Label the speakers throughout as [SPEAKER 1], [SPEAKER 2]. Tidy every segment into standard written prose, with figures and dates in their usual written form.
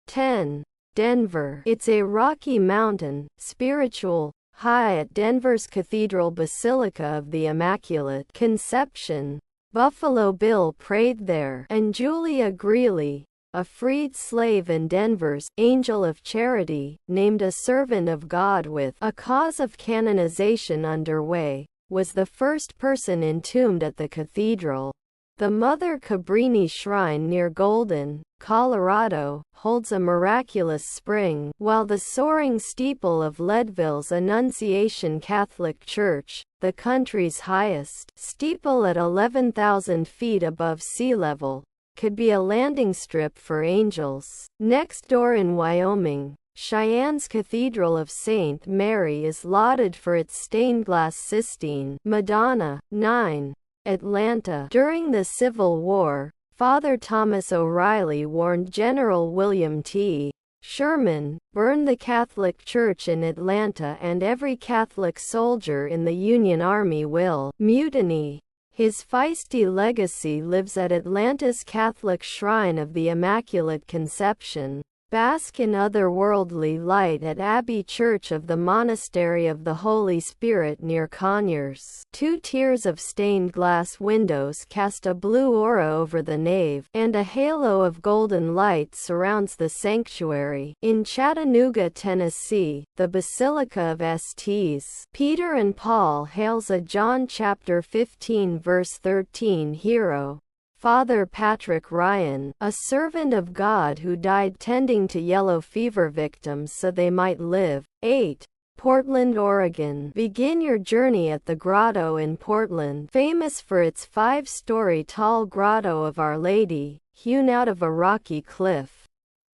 [SPEAKER 1] 10. Denver. It's a rocky mountain, spiritual, high at Denver's Cathedral Basilica of the Immaculate Conception. Buffalo Bill prayed there, and Julia Greeley, a freed slave and Denver's Angel of Charity, named a servant of God with a cause of canonization underway, was the first person entombed at the cathedral. The Mother Cabrini Shrine near Golden, Colorado, holds a miraculous spring, while the soaring steeple of Leadville's Annunciation Catholic Church, the country's highest steeple at 11,000 feet above sea level, could be a landing strip for angels. Next door in Wyoming, Cheyenne's Cathedral of St. Mary is lauded for its stained-glass Sistine Madonna. 9. Atlanta. During the Civil War, Father Thomas O'Reilly warned General William T. Sherman, "Burn the Catholic Church in Atlanta and every Catholic soldier in the Union Army will mutiny." His feisty legacy lives at Atlanta's Catholic Shrine of the Immaculate Conception. Bask in otherworldly light at Abbey Church of the Monastery of the Holy Spirit near Conyers. 2 tiers of stained glass windows cast a blue aura over the nave, and a halo of golden light surrounds the sanctuary. In Chattanooga, Tennessee, the Basilica of St. Peter and Paul hails a John chapter 15 verse 13 hero, Father Patrick Ryan, a servant of God who died tending to yellow fever victims so they might live. 8. Portland, Oregon. Begin your journey at the Grotto in Portland, famous for its 5-story tall grotto of Our Lady, hewn out of a rocky cliff.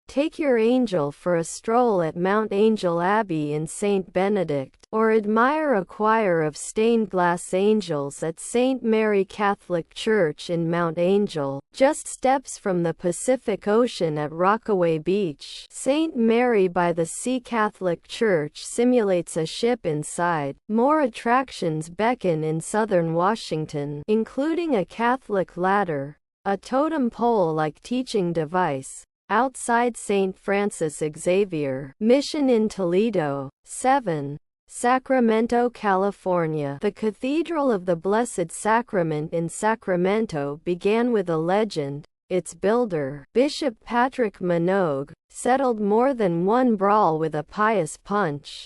[SPEAKER 1] Take your angel for a stroll at Mount Angel Abbey in St. Benedict, or admire a choir of stained-glass angels at St. Mary Catholic Church in Mount Angel, just steps from the Pacific Ocean at Rockaway Beach. St. Mary by the Sea Catholic Church simulates a ship inside. More attractions beckon in southern Washington, including a Catholic ladder, a totem pole-like teaching device, outside St. Francis Xavier Mission in Toledo. 7. Sacramento, California. The Cathedral of the Blessed Sacrament in Sacramento began with a legend. Its builder, Bishop Patrick Minogue, settled more than one brawl with a pious punch.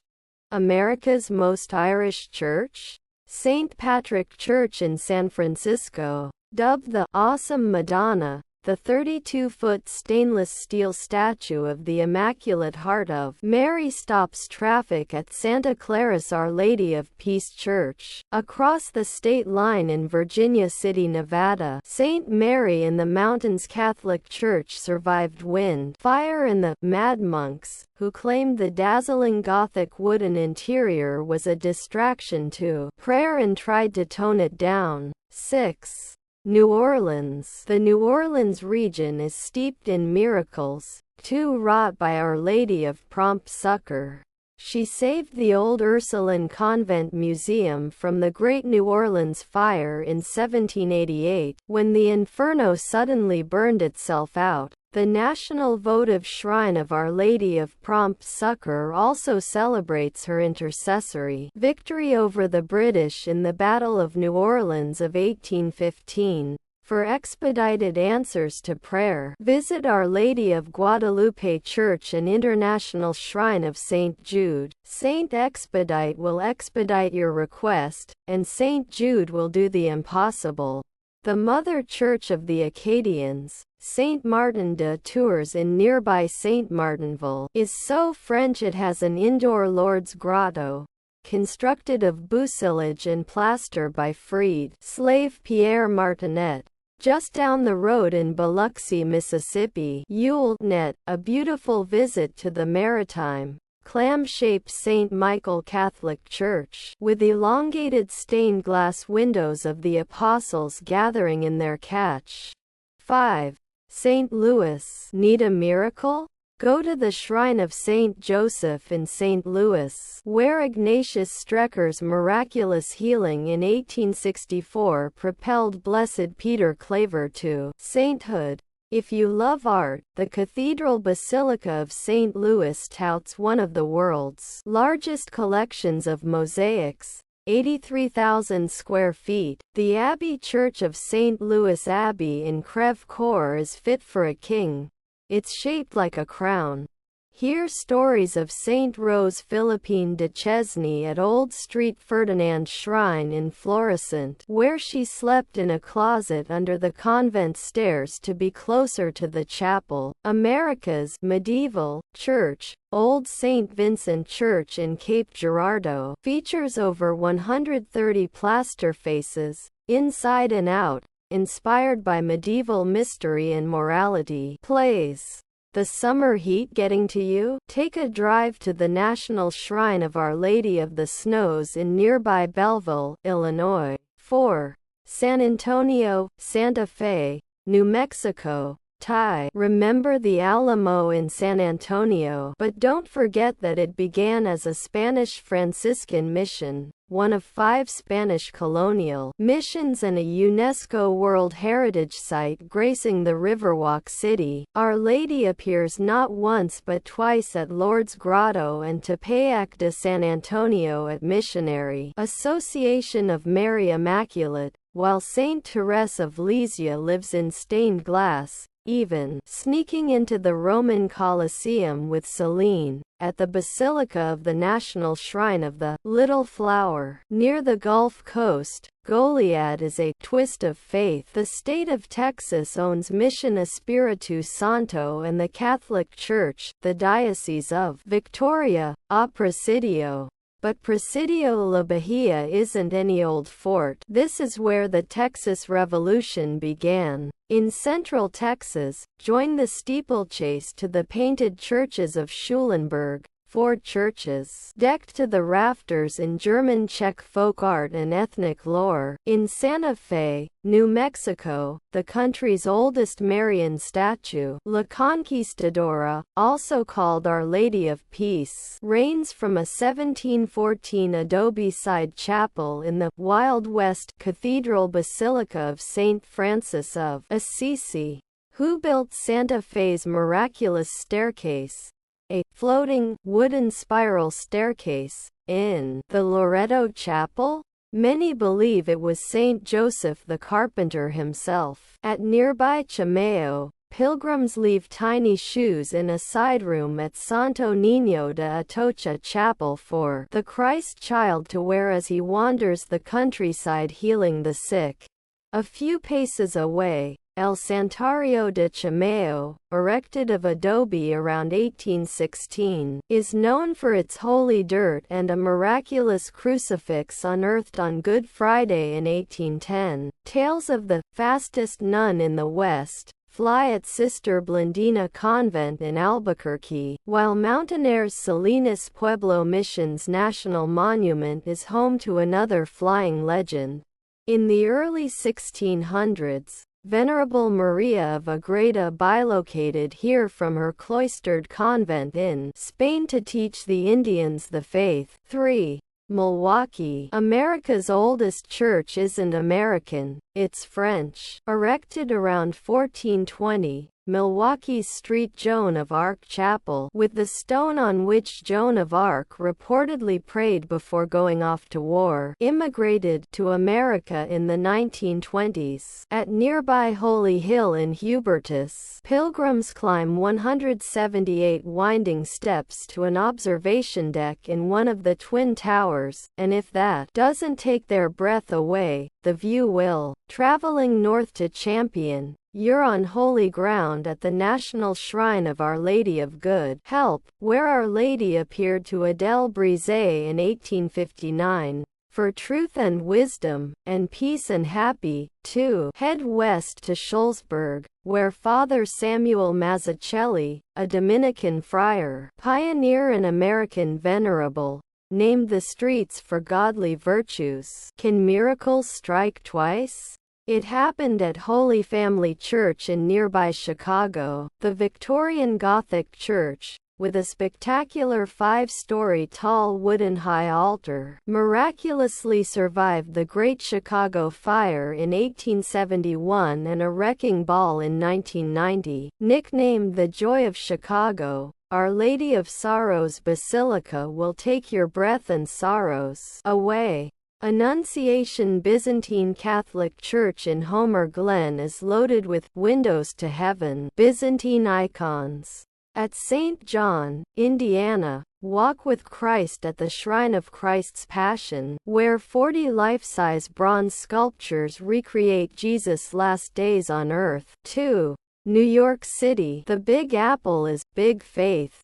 [SPEAKER 1] America's most Irish church? St. Patrick Church in San Francisco. Dubbed the Awesome Madonna, the 32-foot stainless steel statue of the Immaculate Heart of Mary stops traffic at Santa Clara's Our Lady of Peace Church. Across the state line in Virginia City, Nevada, St. Mary in the Mountains Catholic Church survived wind, fire and the "mad monks," who claimed the dazzling Gothic wooden interior was a distraction to prayer and tried to tone it down. 6. New Orleans. The New Orleans region is steeped in miracles, 2 wrought by Our Lady of Prompt Succor. She saved the old Ursuline Convent Museum from the Great New Orleans Fire in 1788, when the inferno suddenly burned itself out. The National Votive Shrine of Our Lady of Prompt Succor also celebrates her intercessory victory over the British in the Battle of New Orleans of 1815. For expedited answers to prayer, visit Our Lady of Guadalupe Church and International Shrine of St. Jude. St. Expedite will expedite your request, and St. Jude will do the impossible. The Mother Church of the Acadians, St. Martin de Tours in nearby St. Martinville, is so French it has an indoor Lourdes grotto, constructed of bucillage and plaster by freed slave Pierre Martinet. Just down the road in Biloxi, Mississippi, Yule-Net, a beautiful visit to the maritime, clam-shaped St. Michael Catholic Church, with elongated stained glass windows of the apostles gathering in their catch. 5. St. Louis. Need a miracle? Go to the Shrine of St. Joseph in St. Louis, where Ignatius Strecker's miraculous healing in 1864 propelled Blessed Peter Claver to sainthood. If you love art, the Cathedral Basilica of St. Louis touts one of the world's largest collections of mosaics, 83,000 square feet. The Abbey Church of St. Louis Abbey in Creve Coeur is fit for a king. It's shaped like a crown. Hear stories of Saint Rose Philippine de Chesney at Old Street Ferdinand Shrine in Florissant, where she slept in a closet under the convent stairs to be closer to the chapel. America's medieval church, Old St. Vincent Church in Cape Girardeau, features over 130 plaster faces, inside and out, inspired by medieval mystery and morality. Plays. The summer heat getting to you? Take a drive to the National Shrine of Our Lady of the Snows in nearby Belleville, Illinois. 4. San Antonio, Santa Fe, New Mexico. Thai. Remember the Alamo in San Antonio, but don't forget that it began as a Spanish Franciscan mission, one of 5 Spanish colonial missions and a UNESCO World Heritage Site gracing the Riverwalk city. Our Lady appears not once but twice at Lourdes Grotto and Tepeyac de San Antonio at Missionary Association of Mary Immaculate, while Saint Therese of Lisieux lives in stained glass, even sneaking into the Roman Colosseum with Celine. At the Basilica of the National Shrine of the Little Flower, near the Gulf Coast, Goliad is a twist of faith. The state of Texas owns Mission Espiritu Santo and the Catholic Church, the Diocese of Victoria, a Presidio. But Presidio La Bahia isn't any old fort. This is where the Texas Revolution began. In Central Texas, join the steeplechase to the painted churches of Schulenburg, 4 churches decked to the rafters in German Czech folk art and ethnic lore. In Santa Fe, New Mexico, the country's oldest Marian statue, La Conquistadora, also called Our Lady of Peace, reigns from a 1714 adobe-side chapel in the Wild West Cathedral Basilica of St. Francis of Assisi. Who built Santa Fe's miraculous staircase? A floating, wooden spiral staircase, in the Loreto Chapel? Many believe it was Saint Joseph the carpenter himself. At nearby Chameo, pilgrims leave tiny shoes in a side room at Santo Niño de Atocha Chapel for the Christ child to wear as he wanders the countryside healing the sick. A few paces away, El Santuario de Chameo, erected of adobe around 1816, is known for its holy dirt and a miraculous crucifix unearthed on Good Friday in 1810. Tales of the fastest nun in the West fly at Sister Blandina Convent in Albuquerque, while Mountaineers Salinas Pueblo Mission's National Monument is home to another flying legend. In the early 1600s, Venerable Maria of Agreda bilocated here from her cloistered convent in Spain to teach the Indians the faith. 3. Milwaukee. America's oldest church isn't American, it's French. Erected around 1420, Milwaukee's St. Joan of Arc Chapel, with the stone on which Joan of Arc reportedly prayed before going off to war, immigrated to America in the 1920s. At nearby Holy Hill in Hubertus, pilgrims climb 178 winding steps to an observation deck in one of the Twin Towers, and if that doesn't take their breath away, the view will. Traveling north to Champion, you're on holy ground at the National Shrine of Our Lady of Good Help, where Our Lady appeared to Adele Brizet in 1859. For truth and wisdom, and peace and happy, too. Head west to Shullsburg, where Father Samuel Mazzucchelli, a Dominican friar, pioneer and American venerable, named the streets for godly virtues. Can miracles strike twice? It happened at Holy Family Church in nearby Chicago. The Victorian Gothic church, with a spectacular 5-story tall wooden high altar, miraculously survived the Great Chicago Fire in 1871 and a wrecking ball in 1990. Nicknamed the Joy of Chicago, Our Lady of Sorrows Basilica will take your breath and sorrows away. Annunciation Byzantine Catholic Church in Homer Glen is loaded with windows to heaven Byzantine icons. At St. John, Indiana, walk with Christ at the Shrine of Christ's Passion, where 40 life-size bronze sculptures recreate Jesus' last days on earth. 2. New York City. The Big Apple is big faith.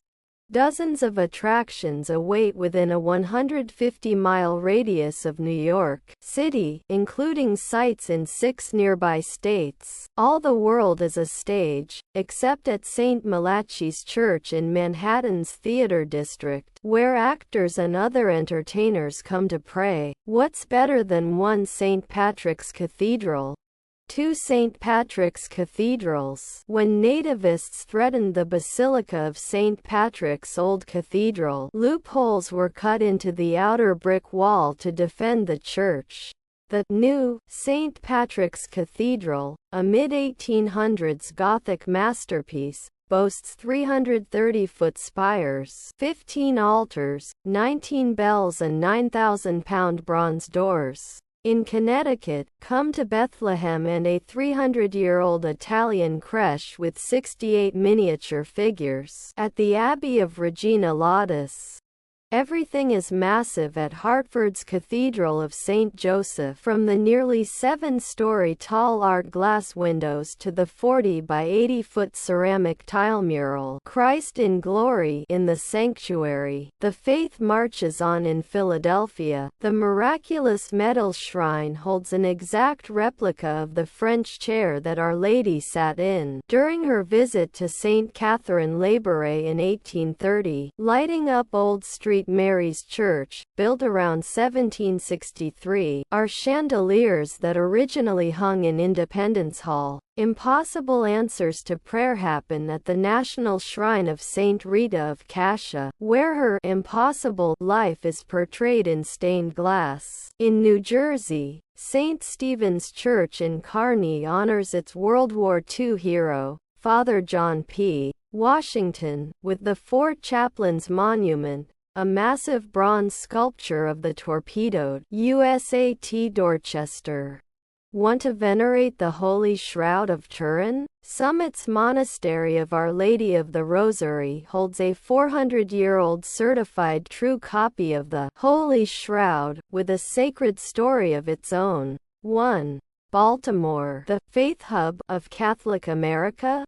[SPEAKER 1] Dozens of attractions await within a 150-mile radius of New York City, including sites in 6 nearby states. All the world is a stage, except at St. Malachi's Church in Manhattan's Theater District, where actors and other entertainers come to pray. What's better than one St. Patrick's Cathedral? 2 St. Patrick's cathedrals. When nativists threatened the Basilica of St. Patrick's Old Cathedral, loopholes were cut into the outer brick wall to defend the church. The new St. Patrick's Cathedral, a mid-1800s Gothic masterpiece, boasts 330-foot spires, 15 altars, 19 bells and 9,000-pound bronze doors. In Connecticut, come to Bethlehem and a 300-year-old Italian creche with 68 miniature figures at the Abbey of Regina Laudis. Everything is massive at Hartford's Cathedral of St. Joseph, from the nearly 7-story tall art glass windows to the 40 by 80-foot ceramic tile mural Christ in Glory in the sanctuary. The faith marches on in Philadelphia. The miraculous metal shrine holds an exact replica of the French chair that Our Lady sat in during her visit to St. Catherine Labouré in 1830, lighting up Old St. Mary's Church, built around 1763, are chandeliers that originally hung in Independence Hall. Impossible answers to prayer happen at the National Shrine of Saint Rita of Cascia, where her impossible life is portrayed in stained glass. In New Jersey, St. Stephen's Church in Kearney honors its World War II hero, Father John P. Washington, with the Fort Chaplain's Monument, a massive bronze sculpture of the torpedoed USAT Dorchester. Want to venerate the Holy Shroud of Turin? Summit's Monastery of Our Lady of the Rosary holds a 400-year-old certified true copy of the Holy Shroud, with a sacred story of its own. 1. Baltimore, the faith hub of Catholic America.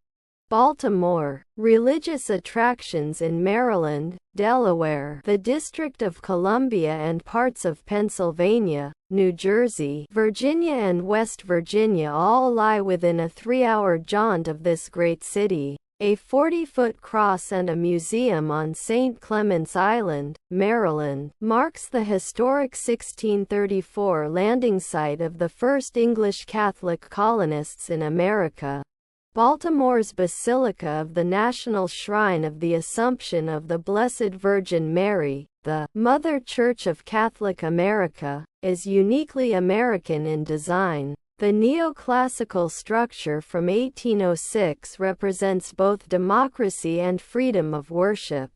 [SPEAKER 1] Baltimore. Religious attractions in Maryland, Delaware, the District of Columbia and parts of Pennsylvania, New Jersey, Virginia and West Virginia all lie within a 3-hour jaunt of this great city. A 40-foot cross and a museum on St. Clement's Island, Maryland, marks the historic 1634 landing site of the first English Catholic colonists in America. Baltimore's Basilica of the National Shrine of the Assumption of the Blessed Virgin Mary, the Mother Church of Catholic America, is uniquely American in design. The neoclassical structure from 1806 represents both democracy and freedom of worship.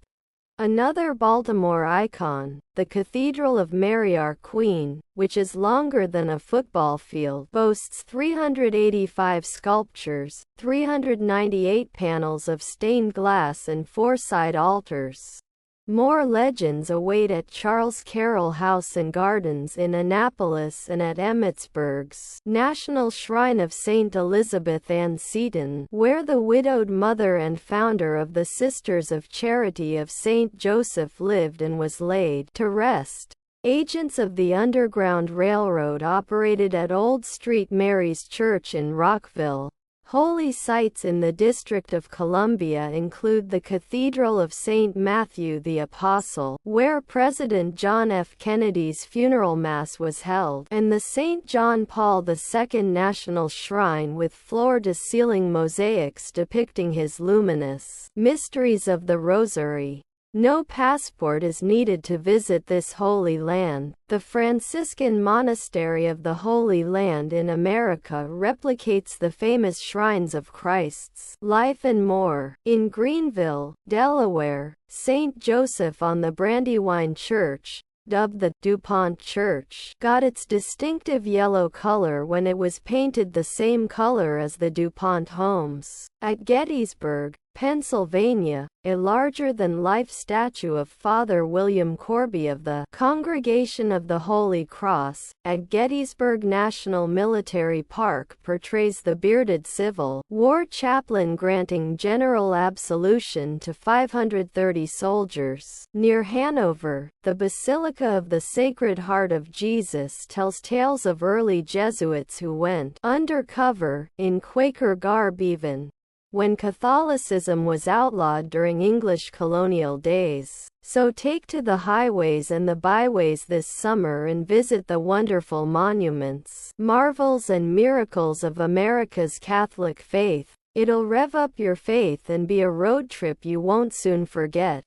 [SPEAKER 1] Another Baltimore icon, the Cathedral of Mary Our Queen, which is longer than a football field, boasts 385 sculptures, 398 panels of stained glass and 4 side altars. More legends await at Charles Carroll House and Gardens in Annapolis and at Emmitsburg's National Shrine of St. Elizabeth Ann Seton, where the widowed mother and founder of the Sisters of Charity of St. Joseph lived and was laid to rest. Agents of the Underground Railroad operated at Old St. Mary's Church in Rockville. Holy sites in the District of Columbia include the Cathedral of St. Matthew the Apostle, where President John F. Kennedy's funeral mass was held, and the St. John Paul II National Shrine with floor-to-ceiling mosaics depicting his luminous mysteries of the Rosary. No passport is needed to visit this Holy Land. The Franciscan Monastery of the Holy Land in America replicates the famous shrines of Christ's life and more. In Greenville, Delaware, St. Joseph on the Brandywine Church, dubbed the DuPont Church, got its distinctive yellow color when it was painted the same color as the DuPont homes. At Gettysburg, Pennsylvania, a larger-than-life statue of Father William Corby of the Congregation of the Holy Cross at Gettysburg National Military Park portrays the bearded Civil War chaplain granting general absolution to 530 soldiers. Near Hanover, the Basilica of the Sacred Heart of Jesus tells tales of early Jesuits who went undercover, in Quaker garb even when Catholicism was outlawed during English colonial days. So take to the highways and the byways this summer and visit the wonderful monuments, marvels and miracles of America's Catholic faith. It'll rev up your faith and be a road trip you won't soon forget.